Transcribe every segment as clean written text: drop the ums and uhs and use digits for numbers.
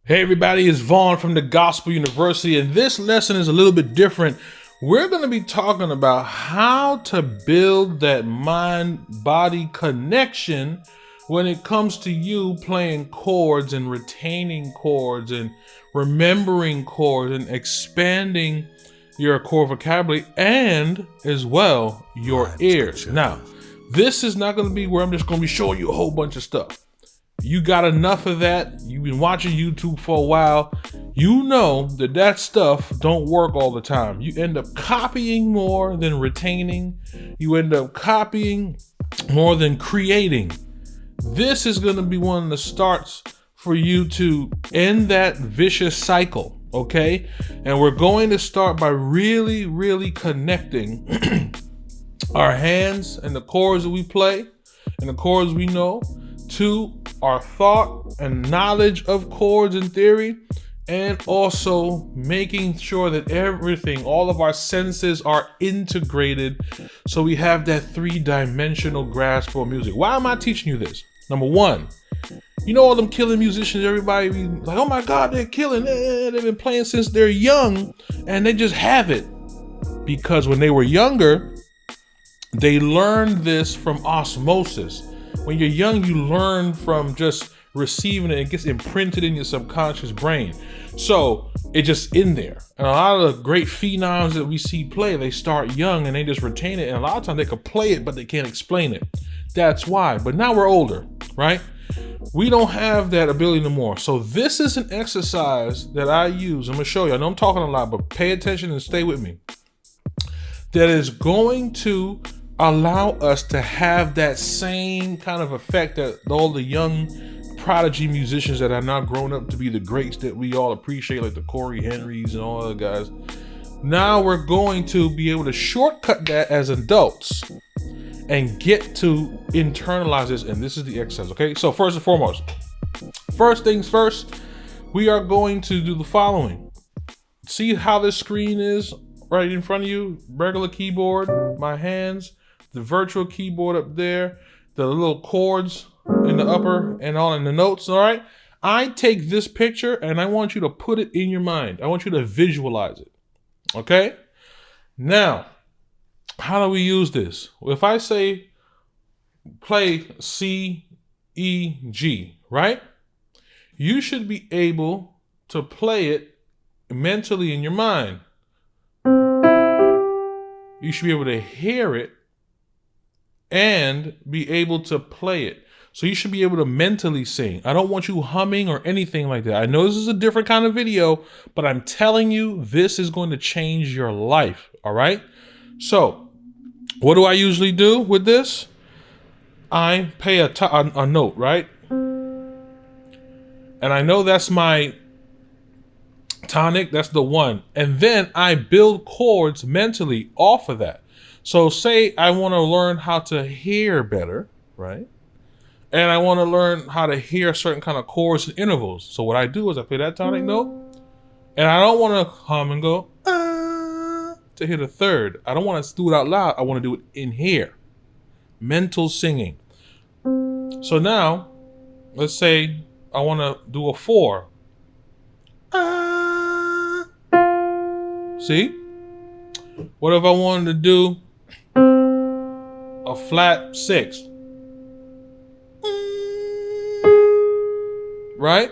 Hey everybody, it's Vaughn from the Gospel University, and this lesson is a little bit different. We're going to be talking about how to build that mind-body connection when it comes to you playing chords and retaining chords and remembering chords and expanding your chord vocabulary and as well your ears. Now, this is not going to be where I'm just going to be showing you a whole bunch of stuff. You got enough of that. You've been watching YouTube for a while. You know that stuff don't work all the time. You end up copying more than retaining. You end up copying more than creating. This is going to be one of the starts for you to end that vicious cycle, okay? And we're going to start by really connecting our hands and the chords that we play and the chords we know to our thought and knowledge of chords and theory, and also making sure that everything, all of our senses are integrated so we have that three-dimensional grasp for music. Why am I teaching you this? Number one, you know all them killing musicians, everybody be like, oh my God, they're killing. They've been playing since they're young and they just have it. Because when they were younger, they learned this from osmosis. When you're young, you learn from just receiving it. It gets imprinted in your subconscious brain. So it's just in there. And a lot of the great phenoms that we see play, they start young and they just retain it. And a lot of times they could play it, but they can't explain it. That's why. But now we're older, right? We don't have that ability anymore. So this is an exercise that I use. I'm going to show you. I know I'm talking a lot, but pay attention and stay with me. That is going to allow us to have that same kind of effect that all the young prodigy musicians that are now grown up to be the greats that we all appreciate, like the Corey Henrys and all other guys. Now we're going to be able to shortcut that as adults and get to internalize this. And this is the exercise, okay? So first and foremost, first things first, we are going to do the following. See how this screen is right in front of you? Regular keyboard, my hands, the virtual keyboard up there, the little chords in the upper and all in the notes, all right? I take this picture and I want you to put it in your mind. I want you to visualize it, okay? Now, how do we use this? Well, if I say play C, E, G, right? You should be able to play it mentally in your mind. You should be able to hear it and be able to play it. So you should be able to mentally sing. I don't want you humming or anything like that. I know this is a different kind of video, but I'm telling you, this is going to change your life, all right? So what do I usually do with this? I play a note, right? And I know that's my tonic, that's the one. And then I build chords mentally off of that. So say I want to learn how to hear better, right? And I want to learn how to hear certain kind of chords and intervals. So what I do is I play that tonic note, and I don't want to hum and go, to hit a third. I don't want to do it out loud. I want to do it in here. Mental singing. So now, let's say I want to do a 4. See? What if I wanted to do a flat 6? Right?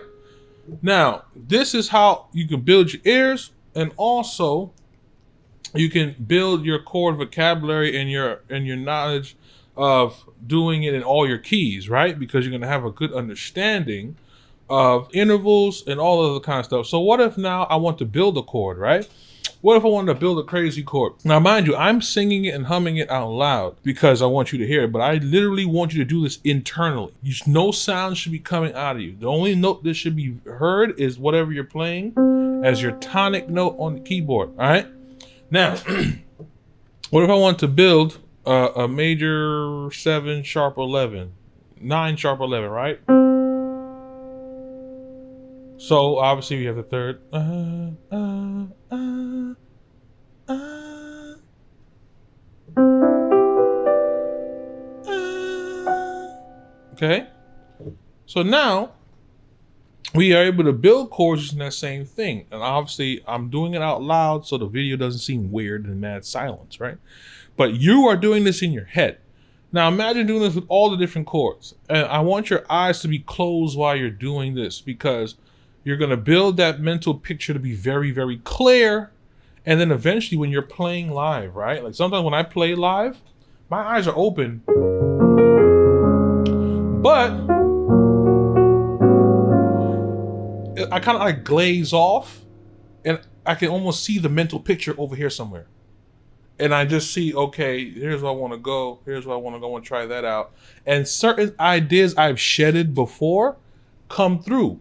Now, this is how you can build your ears, and also you can build your chord vocabulary and your knowledge of doing it in all your keys, right? Because you're going to have a good understanding of intervals and all of the kind of stuff. So what if now I want to build a chord, right? What if I wanted to build a crazy chord? Now, mind you, I'm singing it and humming it out loud because I want you to hear it, but I literally want you to do this internally. No sound should be coming out of you. The only note that should be heard is whatever you're playing as your tonic note on the keyboard, all right? Now, what if I want to build a major 7 sharp 11, 9 sharp 11, right? So obviously we have the third. Okay. So now we are able to build chords using that same thing. And obviously I'm doing it out loud so the video doesn't seem weird and mad silence, right? But you are doing this in your head. Now imagine doing this with all the different chords. And I want your eyes to be closed while you're doing this, because you're gonna build that mental picture to be very, very clear. And then eventually when you're playing live, right? Like sometimes when I play live, my eyes are open, but I kind of like glaze off and I can almost see the mental picture over here somewhere. And I just see, okay, here's where I want to go. Here's where I want to go. I want to try that out. And certain ideas I've shedded before come through.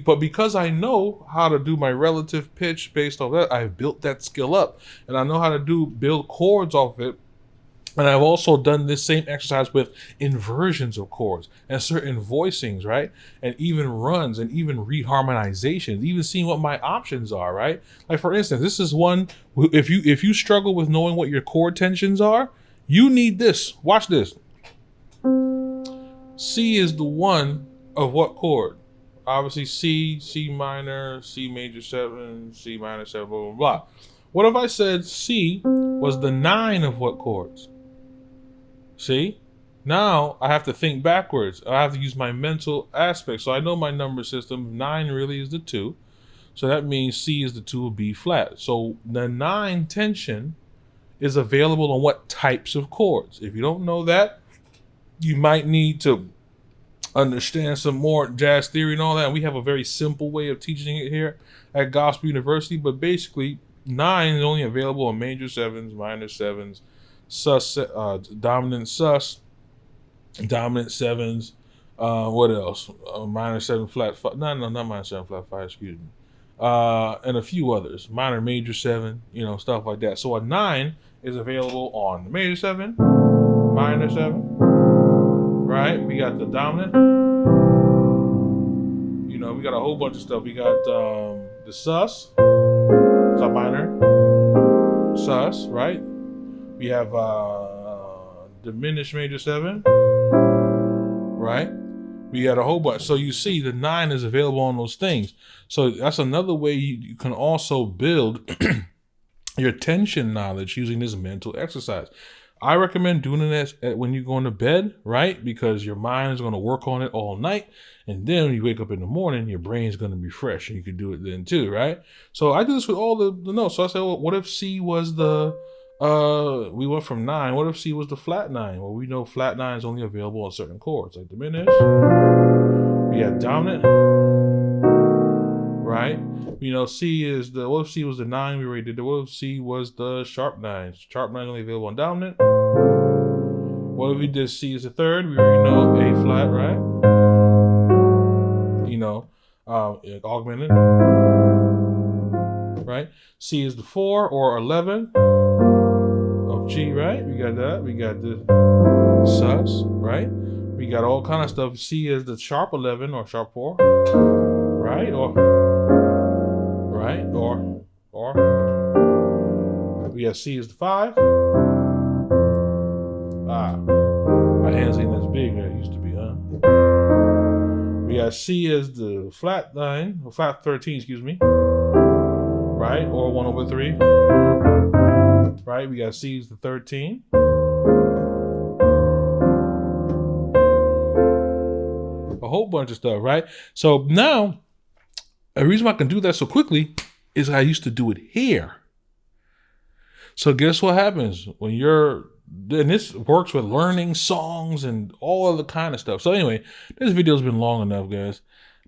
But because I know how to do my relative pitch based on that, I've built that skill up. And I know how to build chords off it. And I've also done this same exercise with inversions of chords and certain voicings, right? And even runs and even reharmonizations, even seeing what my options are, right? Like for instance, this is one, if you struggle with knowing what your chord tensions are, you need this. Watch this. C is the one of what chord? Obviously C, C minor, C major 7, C minor 7, blah, blah, blah. What if I said C was the 9 of what chords? See, now I have to think backwards. I have to use my mental aspect. So I know my number system. 9 really is the 2. So that means C is the 2 of B flat. So the 9 tension is available on what types of chords? If you don't know that, you might need to understand some more jazz theory and all that. And we have a very simple way of teaching it here at Gospel University. But basically, 9 is only available on major 7s, minor 7s, sus, dominant sus, dominant 7s, what else? Minor 7 flat 5, no, not minor 7 flat 5, excuse me. And a few others, minor major 7, stuff like that. So a 9 is available on the major 7, minor 7, right? We got the dominant, we got a whole bunch of stuff. We got the sus, sub minor, sus, right? We have diminished major 7, right? We got a whole bunch. So you see the 9 is available on those things. So that's another way you can also build your tension knowledge using this mental exercise. I recommend doing this when you're going to bed, right? Because your mind is going to work on it all night. And then when you wake up in the morning, your brain's going to be fresh and you can do it then too, right? So I do this with all the notes. So I said, well, what if C was we went from 9. What if C was the flat 9? Well, we know flat 9 is only available on certain chords, like diminished. We have dominant, right? C is what if C was the 9? We already did that. What if C was the sharp 9? Sharp 9 is only available on dominant. What if we did C is the 3rd? We already know A flat, right? Augmented, right? C is the 4 or 11 of G, right? We got that. We got the sus, right? We got all kind of stuff. C is the sharp 11 or sharp 4, right? Or we got C is the 5. My hands ain't as big as it used to be, huh? We got C as the flat 9, or flat 13, excuse me, right? Or 1/3, right? We got C as the 13. A whole bunch of stuff, right? So now, the reason why I can do that so quickly is I used to do it here. So guess what happens when and this works with learning songs and all other kind of stuff. So anyway, this video's been long enough, guys.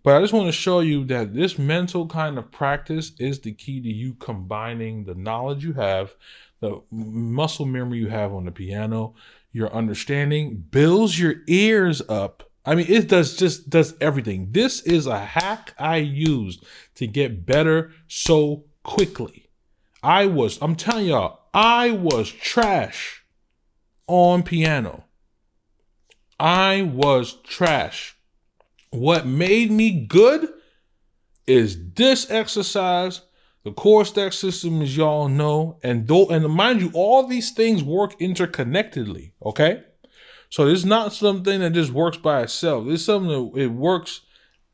But I just want to show you that this mental kind of practice is the key to you combining the knowledge you have, the muscle memory you have on the piano, your understanding, builds your ears up. I mean, it does everything. This is a hack I used to get better so quickly. I'm telling y'all, I was trash on piano. I was trash. What made me good is this exercise, the chord stack system, as y'all know, and mind you, all these things work interconnectedly, okay? So it's not something that just works by itself. It's something that it works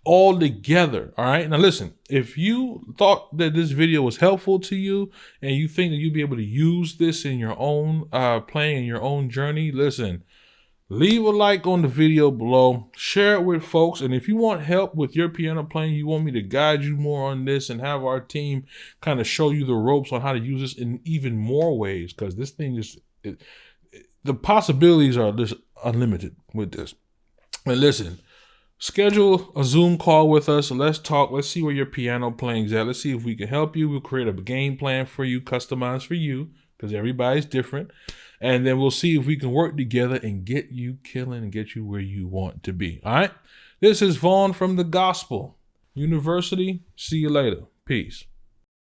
all together. All right. Now listen, if you thought that this video was helpful to you and you think that you'll be able to use this in your own playing in your own journey, listen, leave a like on the video below, share it with folks. And if you want help with your piano playing, you want me to guide you more on this and have our team kind of show you the ropes on how to use this in even more ways, because this thing is, the possibilities are just unlimited with this. And listen, schedule a Zoom call with us. Let's talk. Let's see where your piano playing is at. Let's see if we can help you. We'll create a game plan for you, customized for you, because everybody's different. And then we'll see if we can work together and get you killing and get you where you want to be. All right. This is Vaughn from the Gospel University. See you later. Peace.